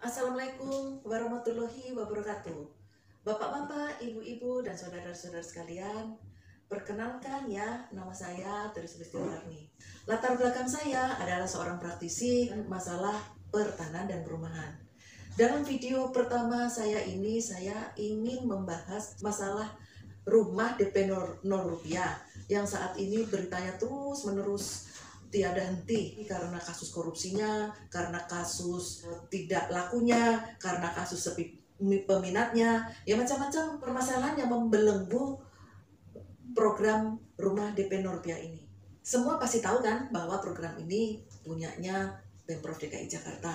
Assalamualaikum warahmatullahi wabarakatuh. Bapak-bapak, ibu-ibu, dan saudara-saudara sekalian, perkenalkan ya, nama saya Tri Sulistiwarni. Latar belakang saya adalah seorang praktisi masalah pertanahan dan perumahan. Dalam video pertama saya ini, saya ingin membahas masalah rumah DP 0 rupiah yang saat ini beritanya terus menerus tiada henti karena kasus korupsinya, karena kasus tidak lakunya, karena kasus sepi peminatnya, ya macam-macam permasalahan yang membelenggu program rumah DP 0 rupiah ini. Semua pasti tahu kan bahwa program ini punyanya Pemprov DKI Jakarta.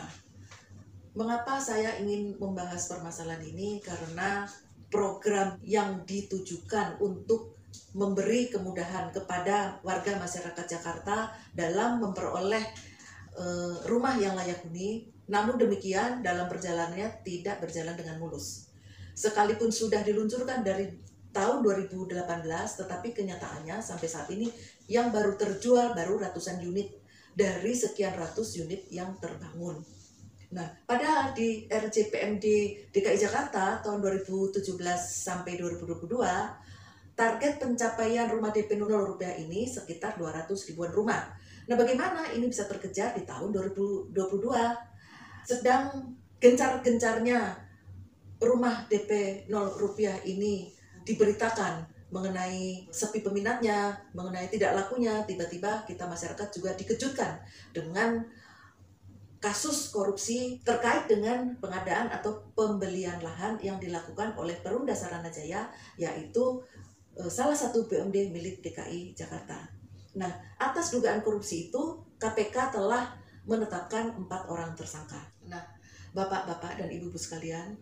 Mengapa saya ingin membahas permasalahan ini? Karena program yang ditujukan untuk memberi kemudahan kepada warga masyarakat Jakarta dalam memperoleh rumah yang layak huni. Namun demikian dalam perjalanannya tidak berjalan dengan mulus. Sekalipun sudah diluncurkan dari tahun 2018, tetapi kenyataannya sampai saat ini yang baru terjual baru ratusan unit dari sekian ratus unit yang terbangun. Nah, padahal di RJPMD DKI Jakarta tahun 2017 sampai 2022, target pencapaian rumah DP 0 rupiah ini sekitar 200 ribuan rumah. Nah, bagaimana ini bisa terkejar di tahun 2022? Sedang gencar-gencarnya rumah DP 0 rupiah ini diberitakan mengenai sepi peminatnya, mengenai tidak lakunya, tiba-tiba kita masyarakat juga dikejutkan dengan kasus korupsi terkait dengan pengadaan atau pembelian lahan yang dilakukan oleh Perumda Saranajaya, yaitu salah satu BUMD milik DKI Jakarta. Nah, atas dugaan korupsi itu, KPK telah menetapkan 4 orang tersangka. Nah, bapak-bapak dan ibu-ibu sekalian,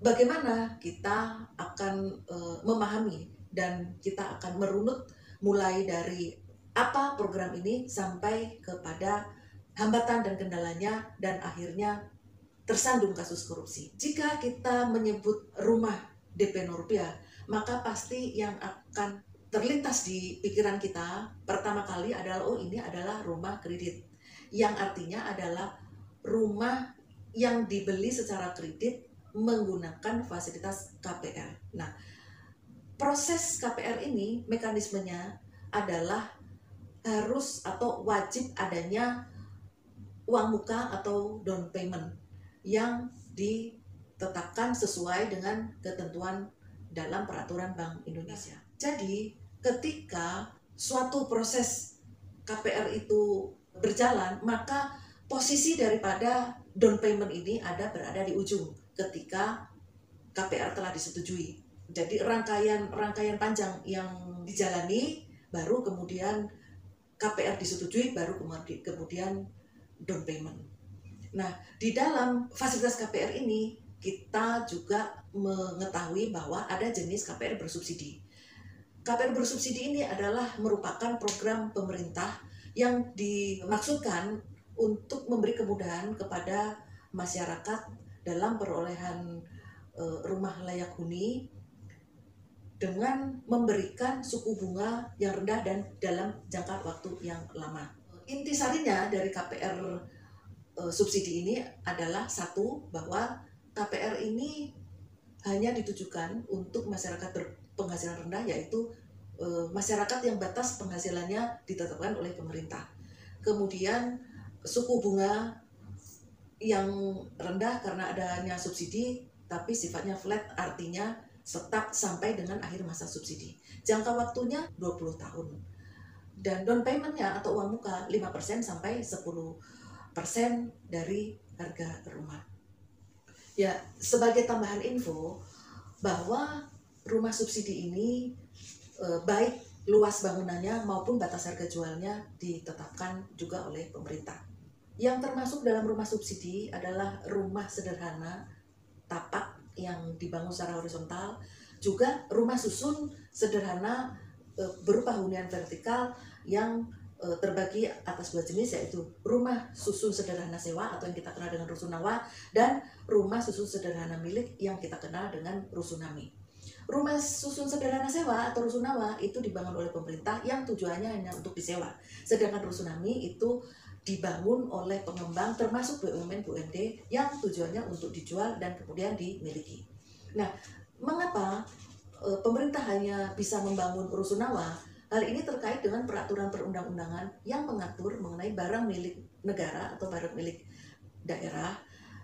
bagaimana kita akan memahami dan kita akan merunut mulai dari apa program ini sampai kepada hambatan dan kendalanya dan akhirnya tersandung kasus korupsi. Jika kita menyebut rumah DP 0 rupiah, maka pasti yang akan terlintas di pikiran kita pertama kali adalah ini adalah rumah kredit, yang artinya adalah rumah yang dibeli secara kredit menggunakan fasilitas KPR. Nah, proses KPR ini mekanismenya adalah harus atau wajib adanya uang muka atau down payment yang ditetapkan sesuai dengan ketentuan dalam peraturan Bank Indonesia. Jadi ketika suatu proses KPR itu berjalan, maka posisi daripada down payment ini berada di ujung ketika KPR telah disetujui. Jadi rangkaian panjang yang dijalani, baru kemudian KPR disetujui, baru kemudian down payment. Nah, di dalam fasilitas KPR ini kita juga mengetahui bahwa ada jenis KPR bersubsidi. KPR bersubsidi ini adalah merupakan program pemerintah yang dimaksudkan untuk memberi kemudahan kepada masyarakat dalam perolehan rumah layak huni dengan memberikan suku bunga yang rendah dan dalam jangka waktu yang lama. Intisarinya dari KPR subsidi ini adalah satu, bahwa KPR ini hanya ditujukan untuk masyarakat berpenghasilan rendah, yaitu masyarakat yang batas penghasilannya ditetapkan oleh pemerintah. Kemudian suku bunga yang rendah karena adanya subsidi, tapi sifatnya flat, artinya tetap sampai dengan akhir masa subsidi. Jangka waktunya 20 tahun. Dan down payment-nya atau uang muka 5% sampai 10% dari harga rumah. Ya, sebagai tambahan info bahwa rumah subsidi ini baik luas bangunannya maupun batas harga jualnya ditetapkan juga oleh pemerintah. Yang termasuk dalam rumah subsidi adalah rumah sederhana tapak yang dibangun secara horizontal, juga rumah susun sederhana berupa hunian vertikal yang terbagi atas 2 jenis, yaitu rumah susun sederhana sewa atau yang kita kenal dengan rusunawa, dan rumah susun sederhana milik yang kita kenal dengan rusunami. Rumah susun sederhana sewa atau rusunawa itu dibangun oleh pemerintah yang tujuannya hanya untuk disewa, sedangkan rusunami itu dibangun oleh pengembang termasuk BUMN BUMD yang tujuannya untuk dijual dan kemudian dimiliki. Nah, mengapa pemerintah hanya bisa membangun rusunawa? Hal ini terkait dengan peraturan perundang-undangan yang mengatur mengenai barang milik negara atau barang milik daerah,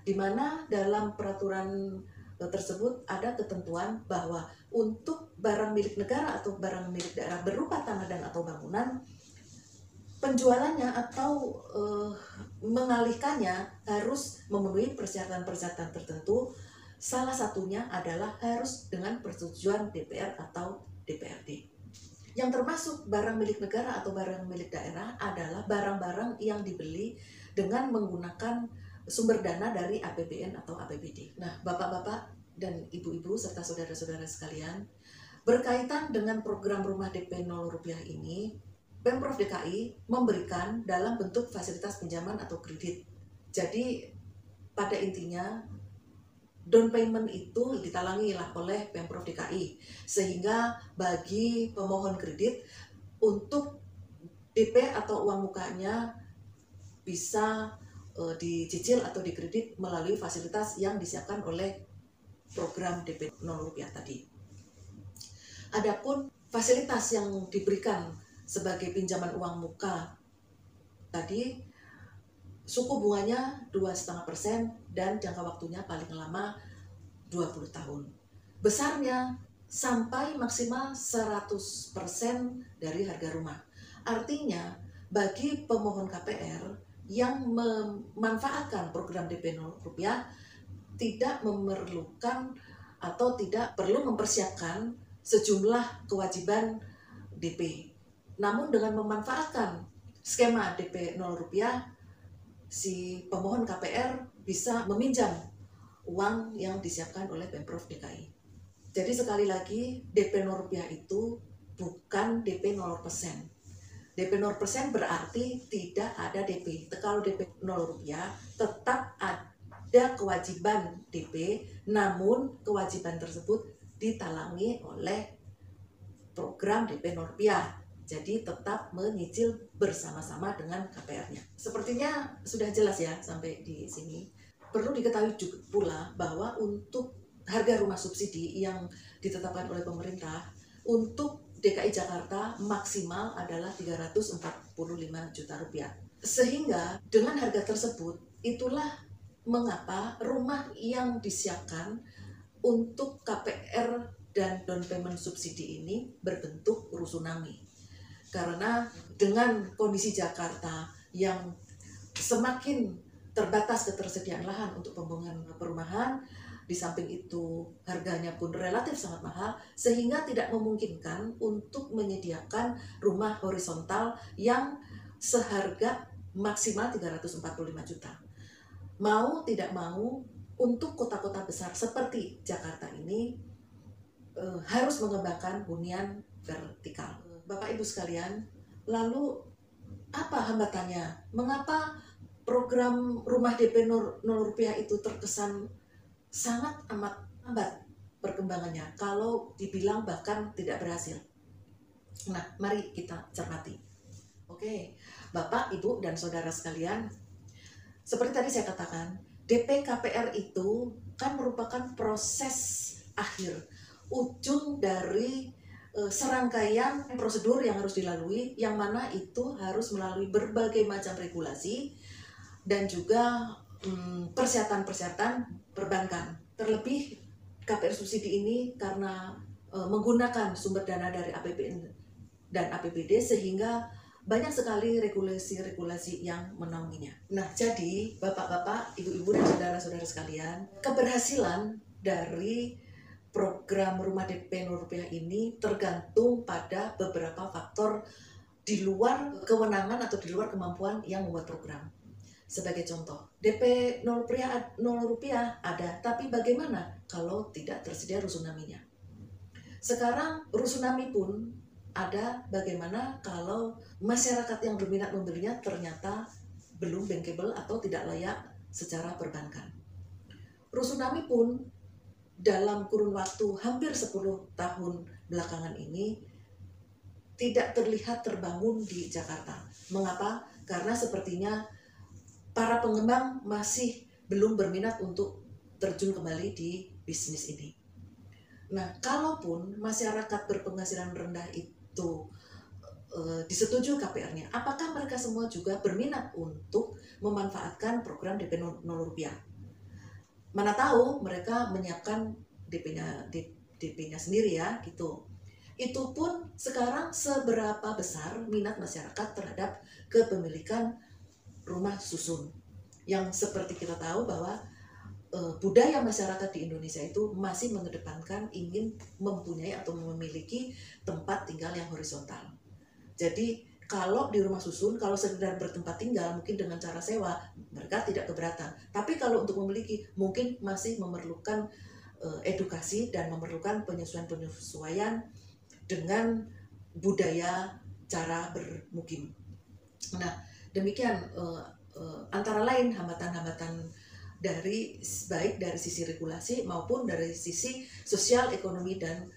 di mana dalam peraturan tersebut ada ketentuan bahwa untuk barang milik negara atau barang milik daerah berupa tanah dan atau bangunan, penjualannya atau mengalihkannya harus memenuhi persyaratan-persyaratan tertentu. Salah satunya adalah harus dengan persetujuan DPR atau DPRD. Yang termasuk barang milik negara atau barang milik daerah adalah barang-barang yang dibeli dengan menggunakan sumber dana dari APBN atau APBD. Nah, bapak-bapak dan ibu-ibu serta saudara-saudara sekalian, berkaitan dengan program rumah DP 0 rupiah ini, Pemprov DKI memberikan dalam bentuk fasilitas pinjaman atau kredit. Jadi pada intinya down payment itu ditalangilah oleh Pemprov DKI, sehingga bagi pemohon kredit untuk DP atau uang mukanya bisa dicicil atau dikredit melalui fasilitas yang disiapkan oleh program DP 0 rupiah tadi. Adapun fasilitas yang diberikan sebagai pinjaman uang muka tadi, suku bunganya 2,5% dan jangka waktunya paling lama 20 tahun. Besarnya sampai maksimal 100% dari harga rumah. Artinya bagi pemohon KPR yang memanfaatkan program DP 0 rupiah tidak memerlukan atau tidak perlu mempersiapkan sejumlah kewajiban DP. Namun dengan memanfaatkan skema DP 0 rupiah, si pemohon KPR bisa meminjam uang yang disiapkan oleh Pemprov DKI. Jadi sekali lagi, DP 0 rupiah itu bukan DP 0%. DP 0% berarti tidak ada DP. Kalau DP 0 rupiah tetap ada kewajiban DP, namun kewajiban tersebut ditalangi oleh program DP 0 rupiah. Jadi tetap menyicil bersama-sama dengan KPR-nya. Sepertinya sudah jelas ya sampai di sini. Perlu diketahui juga pula bahwa untuk harga rumah subsidi yang ditetapkan oleh pemerintah untuk DKI Jakarta maksimal adalah 345 juta rupiah. Sehingga dengan harga tersebut, itulah mengapa rumah yang disiapkan untuk KPR dan down payment subsidi ini berbentuk rusunami. Karena dengan kondisi Jakarta yang semakin terbatas ketersediaan lahan untuk pembangunan perumahan, di samping itu harganya pun relatif sangat mahal, sehingga tidak memungkinkan untuk menyediakan rumah horizontal yang seharga maksimal 345 juta. Mau tidak mau, untuk kota-kota besar seperti Jakarta ini harus mengembangkan hunian vertikal. Bapak Ibu sekalian, lalu apa hambatannya? Mengapa program rumah DP 0 rupiah itu terkesan sangat amat lambat perkembangannya, kalau dibilang bahkan tidak berhasil? Nah, mari kita cermati. Oke, Bapak, Ibu, dan saudara sekalian, seperti tadi saya katakan, DP KPR itu kan merupakan proses akhir, ujung dari serangkaian prosedur yang harus dilalui, yang mana itu harus melalui berbagai macam regulasi dan juga persyaratan-persyaratan perbankan. Terlebih KPR subsidi ini karena menggunakan sumber dana dari APBN dan APBD, sehingga banyak sekali regulasi-regulasi yang menaunginya. Nah, jadi Bapak-bapak, Ibu-ibu, dan saudara-saudara sekalian, keberhasilan dari program rumah DP 0 rupiah ini tergantung pada beberapa faktor di luar kewenangan atau di luar kemampuan yang membuat program. Sebagai contoh, DP 0 rupiah ada, tapi bagaimana kalau tidak tersedia rusunaminya? Sekarang rusunami pun ada, bagaimana kalau masyarakat yang berminat membelinya ternyata belum bankable atau tidak layak secara perbankan. Rusunami pun dalam kurun waktu hampir 10 tahun belakangan ini tidak terlihat terbangun di Jakarta. Mengapa? Karena sepertinya para pengembang masih belum berminat untuk terjun kembali di bisnis ini. Nah, kalaupun masyarakat berpenghasilan rendah itu disetujui KPR-nya, apakah mereka semua juga berminat untuk memanfaatkan program DP 0 rupiah? Mana tahu mereka menyiapkan DP-nya sendiri ya, gitu. Itu pun sekarang seberapa besar minat masyarakat terhadap kepemilikan rumah susun. Yang seperti kita tahu bahwa budaya masyarakat di Indonesia itu masih mengedepankan ingin mempunyai atau memiliki tempat tinggal yang horizontal. Jadi kalau di rumah susun, kalau sekedar bertempat tinggal mungkin dengan cara sewa, mereka tidak keberatan. Tapi kalau untuk memiliki mungkin masih memerlukan edukasi dan memerlukan penyesuaian-penyesuaian dengan budaya cara bermukim. Nah, demikian antara lain hambatan-hambatan dari baik dari sisi regulasi maupun dari sisi sosial, ekonomi, dan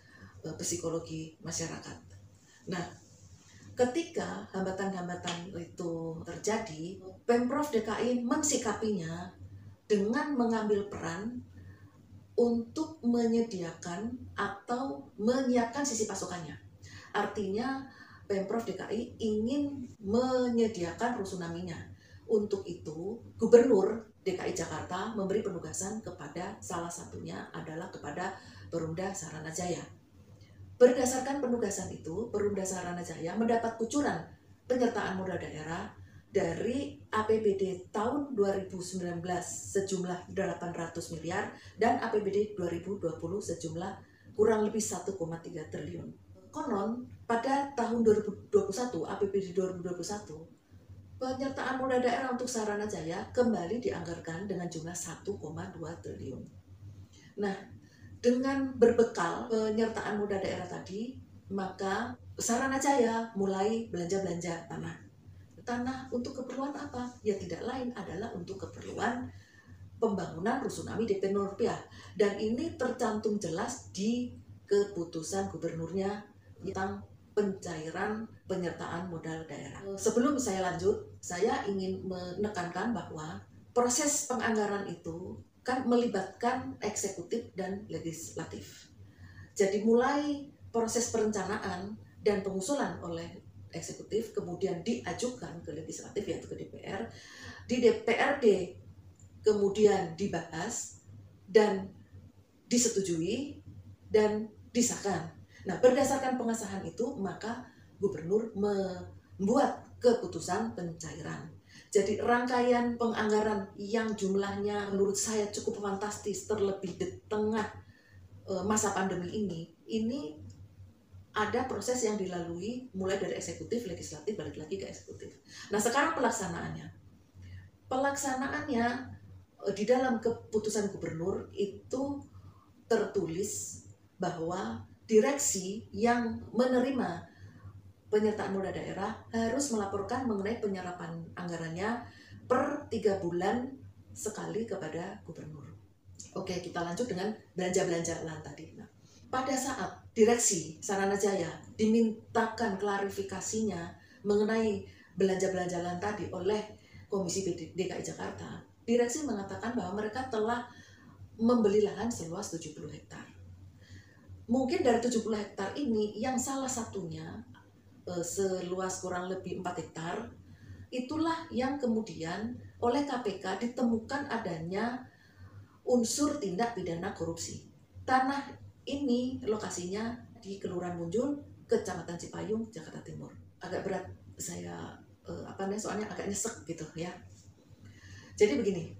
psikologi masyarakat. Nah, ketika hambatan-hambatan itu terjadi, Pemprov DKI mensikapinya dengan mengambil peran untuk menyediakan atau menyiapkan sisi pasokannya. Artinya Pemprov DKI ingin menyediakan rusunaminya. Untuk itu, Gubernur DKI Jakarta memberi penugasan kepada salah satunya adalah kepada Perumda Saranajaya. Berdasarkan penugasan itu, Perumda Saranajaya mendapat kucuran penyertaan modal daerah dari APBD tahun 2019 sejumlah 800 miliar dan APBD 2020 sejumlah kurang lebih 1,3 triliun. Konon, pada tahun 2021, APBD 2021, penyertaan modal daerah untuk Saranajaya kembali dianggarkan dengan jumlah 1,2 triliun. Nah, dengan berbekal penyertaan modal daerah tadi, maka Saranajaya mulai belanja-belanja tanah. Tanah untuk keperluan apa? Ya tidak lain adalah untuk keperluan pembangunan rusunami DP 0 rupiah. Dan ini tercantum jelas di keputusan gubernurnya tentang pencairan penyertaan modal daerah. Sebelum saya lanjut, saya ingin menekankan bahwa proses penganggaran itu kan melibatkan eksekutif dan legislatif. Jadi mulai proses perencanaan dan pengusulan oleh eksekutif kemudian diajukan ke legislatif yaitu ke DPR, di DPRD kemudian dibahas dan disetujui dan disahkan. Nah, berdasarkan pengesahan itu maka gubernur membuat keputusan pencairan. Jadi rangkaian penganggaran yang jumlahnya menurut saya cukup fantastis, terlebih di tengah masa pandemi ini ada proses yang dilalui mulai dari eksekutif, legislatif, balik lagi ke eksekutif. Nah, sekarang pelaksanaannya. Pelaksanaannya di dalam keputusan gubernur itu tertulis bahwa direksi yang menerima penyertaan modal daerah harus melaporkan mengenai penyerapan anggarannya per 3 bulan sekali kepada gubernur. Oke, kita lanjut dengan belanja-belanja lahan tadi. Nah, pada saat direksi Saranajaya dimintakan klarifikasinya mengenai belanja-belanja lahan tadi oleh Komisi DKI Jakarta, direksi mengatakan bahwa mereka telah membeli lahan seluas 70 hektar. Mungkin dari 70 hektar ini yang salah satunya seluas kurang lebih 4 hektar, itulah yang kemudian oleh KPK ditemukan adanya unsur tindak pidana korupsi. Tanah ini lokasinya di Kelurahan Munjul, Kecamatan Cipayung, Jakarta Timur. Agak berat saya soalnya agak nyesek gitu ya. Jadi begini,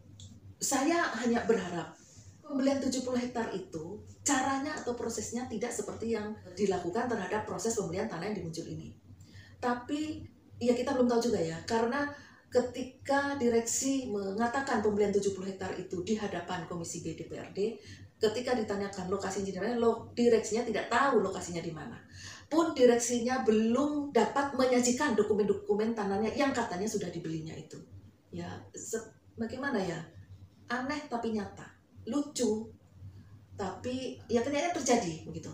saya hanya berharap pembelian 70 hektar itu caranya atau prosesnya tidak seperti yang dilakukan terhadap proses pembelian tanah yang di Munjul ini. Tapi ya kita belum tahu juga ya, karena ketika direksi mengatakan pembelian 70 hektar itu di hadapan Komisi B DPRD, ketika ditanyakan lokasinya di mana, direksinya tidak tahu lokasinya di mana. Pun direksinya belum dapat menyajikan dokumen-dokumen tanahnya yang katanya sudah dibelinya itu. Ya, bagaimana ya? Aneh tapi nyata. Lucu, tapi ya ternyata terjadi begitu.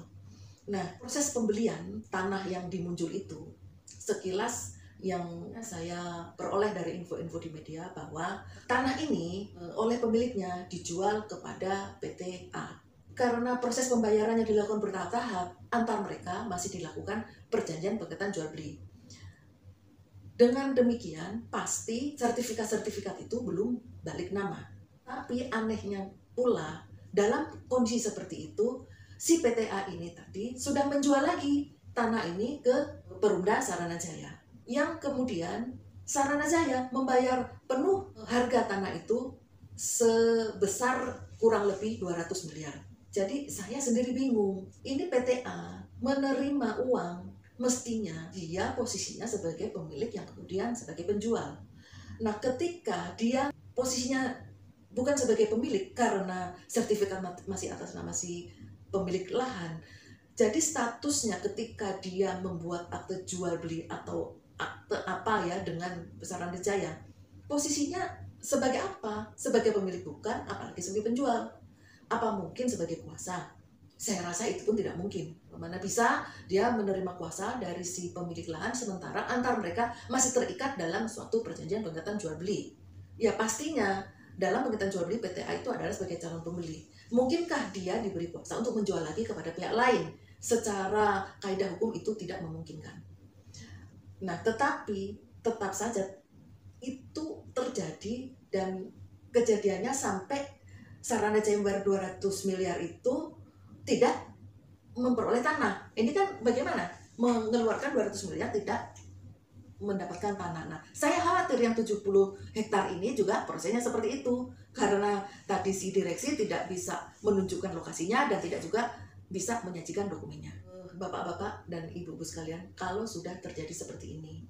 Nah, proses pembelian tanah yang di Munjul itu, sekilas yang saya peroleh dari info-info di media bahwa tanah ini oleh pemiliknya dijual kepada PT A. Karena proses pembayarannya dilakukan bertahap-tahap, antar mereka masih dilakukan perjanjian pengetan jual beli. Dengan demikian, pasti sertifikat-sertifikat itu belum balik nama. Tapi anehnya pula, dalam kondisi seperti itu, si PTA ini tadi sudah menjual lagi tanah ini ke Perumda Saranajaya. Yang kemudian Saranajaya membayar penuh harga tanah itu sebesar kurang lebih 200 miliar. Jadi saya sendiri bingung, ini PTA menerima uang, mestinya dia posisinya sebagai pemilik yang kemudian sebagai penjual. Nah, ketika dia posisinya bukan sebagai pemilik karena sertifikat masih atas nama si pemilik lahan, jadi statusnya ketika dia membuat akte jual beli atau akte apa ya dengan Saranajaya, posisinya sebagai apa? Sebagai pemilik bukan, apalagi sebagai penjual. Apa mungkin sebagai kuasa? Saya rasa itu pun tidak mungkin. Mana bisa dia menerima kuasa dari si pemilik lahan sementara antar mereka masih terikat dalam suatu perjanjian pengikatan jual beli. Ya pastinya dalam pengikatan jual beli PTA itu adalah sebagai calon pembeli. Mungkinkah dia diberi kuasa untuk menjual lagi kepada pihak lain? Secara kaidah hukum itu tidak memungkinkan. Nah, tetapi tetap saja itu terjadi dan kejadiannya sampai Saranajaya membayar 200 miliar itu tidak memperoleh tanah. Ini kan bagaimana? Mengeluarkan 200 miliar tidak mendapatkan tanah. Nah, saya khawatir yang 70 hektar ini juga prosesnya seperti itu. Karena tadi si direksi tidak bisa menunjukkan lokasinya dan tidak juga bisa menyajikan dokumennya. Bapak-bapak dan ibu-ibu sekalian, kalau sudah terjadi seperti ini,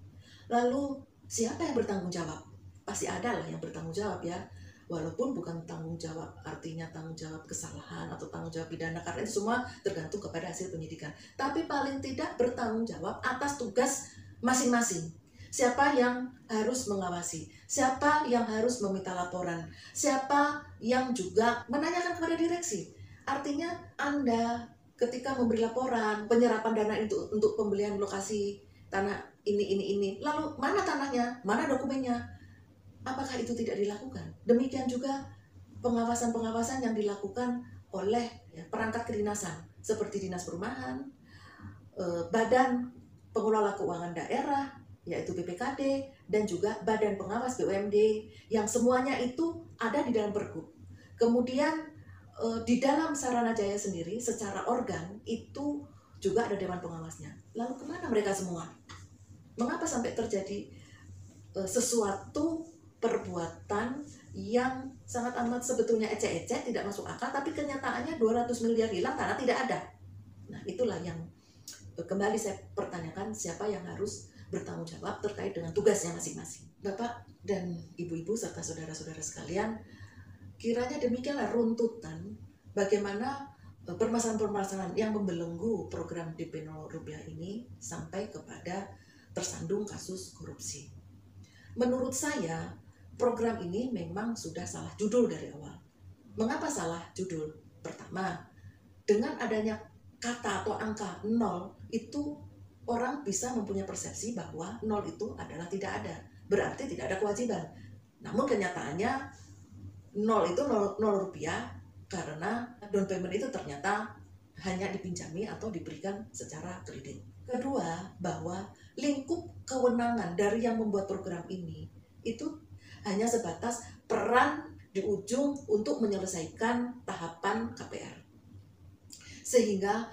lalu siapa yang bertanggung jawab? Pasti ada lah yang bertanggung jawab ya. Walaupun bukan tanggung jawab artinya tanggung jawab kesalahan atau tanggung jawab pidana, karena itu semua tergantung kepada hasil penyidikan. Tapi paling tidak bertanggung jawab atas tugas masing-masing. Siapa yang harus mengawasi, siapa yang harus meminta laporan, siapa yang juga menanyakan kepada direksi. Artinya Anda ketika memberi laporan penyerapan dana itu untuk pembelian lokasi tanah ini, lalu mana tanahnya, mana dokumennya? Apakah itu tidak dilakukan? Demikian juga pengawasan-pengawasan yang dilakukan oleh perangkat kedinasan seperti Dinas Perumahan, Badan Pengelola Keuangan Daerah, yaitu BPKD, dan juga Badan Pengawas BUMD, yang semuanya itu ada di dalam Pergub. Kemudian di dalam Saranajaya sendiri secara organ itu juga ada Dewan Pengawasnya. Lalu kemana mereka semua? Mengapa sampai terjadi sesuatu perbuatan yang sangat amat sebetulnya ecek-ecek, tidak masuk akal, tapi kenyataannya 200 miliar hilang karena tidak ada. Nah, itulah yang kembali saya pertanyakan, siapa yang harus bertanggung jawab terkait dengan tugasnya masing-masing. Bapak dan ibu-ibu serta saudara-saudara sekalian, kiranya demikianlah runtutan bagaimana permasalahan-permasalahan yang membelenggu program DP 0 rupiah ini sampai kepada tersandung kasus korupsi. Menurut saya, program ini memang sudah salah judul dari awal. Mengapa salah judul? Pertama, dengan adanya kata atau angka 0, itu orang bisa mempunyai persepsi bahwa 0 itu adalah tidak ada. Berarti tidak ada kewajiban. Namun kenyataannya 0 itu 0 rupiah karena down payment itu ternyata hanya dipinjami atau diberikan secara kredit. Kedua, bahwa lingkup kewenangan dari yang membuat program ini itu hanya sebatas peran di ujung untuk menyelesaikan tahapan KPR. Sehingga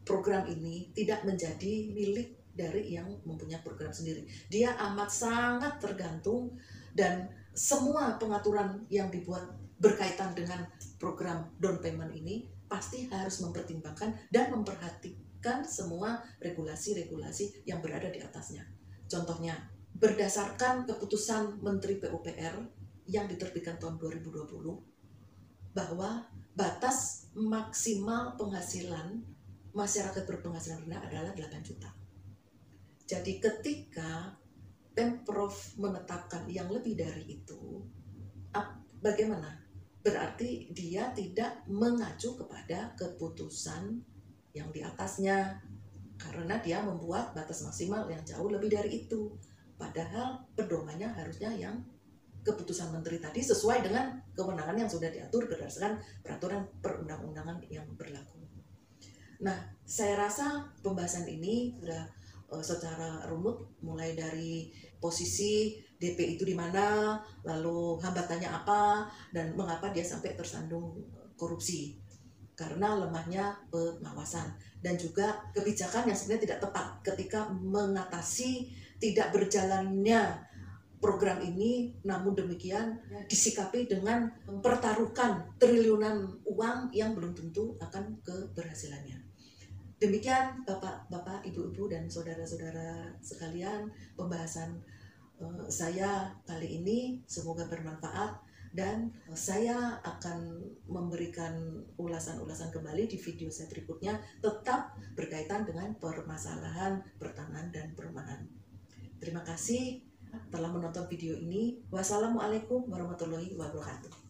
program ini tidak menjadi milik dari yang mempunyai program sendiri. Dia amat sangat tergantung dan semua pengaturan yang dibuat berkaitan dengan program down payment ini pasti harus mempertimbangkan dan memperhatikan semua regulasi-regulasi yang berada di atasnya. Contohnya, berdasarkan keputusan Menteri PUPR yang diterbitkan tahun 2020 bahwa batas maksimal penghasilan masyarakat berpenghasilan rendah adalah 8 juta. Jadi ketika Pemprov menetapkan yang lebih dari itu, bagaimana? Berarti dia tidak mengacu kepada keputusan yang di atasnya, karena dia membuat batas maksimal yang jauh lebih dari itu. Padahal pedomannya harusnya yang keputusan menteri tadi sesuai dengan kewenangan yang sudah diatur berdasarkan peraturan perundang-undangan yang berlaku. Nah, saya rasa pembahasan ini sudah secara rumit, mulai dari posisi DP itu di mana, lalu hambatannya apa, dan mengapa dia sampai tersandung korupsi. Karena lemahnya pengawasan dan juga kebijakan yang sebenarnya tidak tepat ketika mengatasi tidak berjalannya program ini, namun demikian disikapi dengan mempertaruhkan triliunan uang yang belum tentu akan keberhasilannya. Demikian Bapak, Ibu-ibu, dan saudara-saudara sekalian, pembahasan saya kali ini semoga bermanfaat, dan saya akan memberikan ulasan-ulasan kembali di video saya berikutnya, tetap berkaitan dengan permasalahan pertanahan dan perumahan. Terima kasih telah menonton video ini. Wassalamualaikum warahmatullahi wabarakatuh.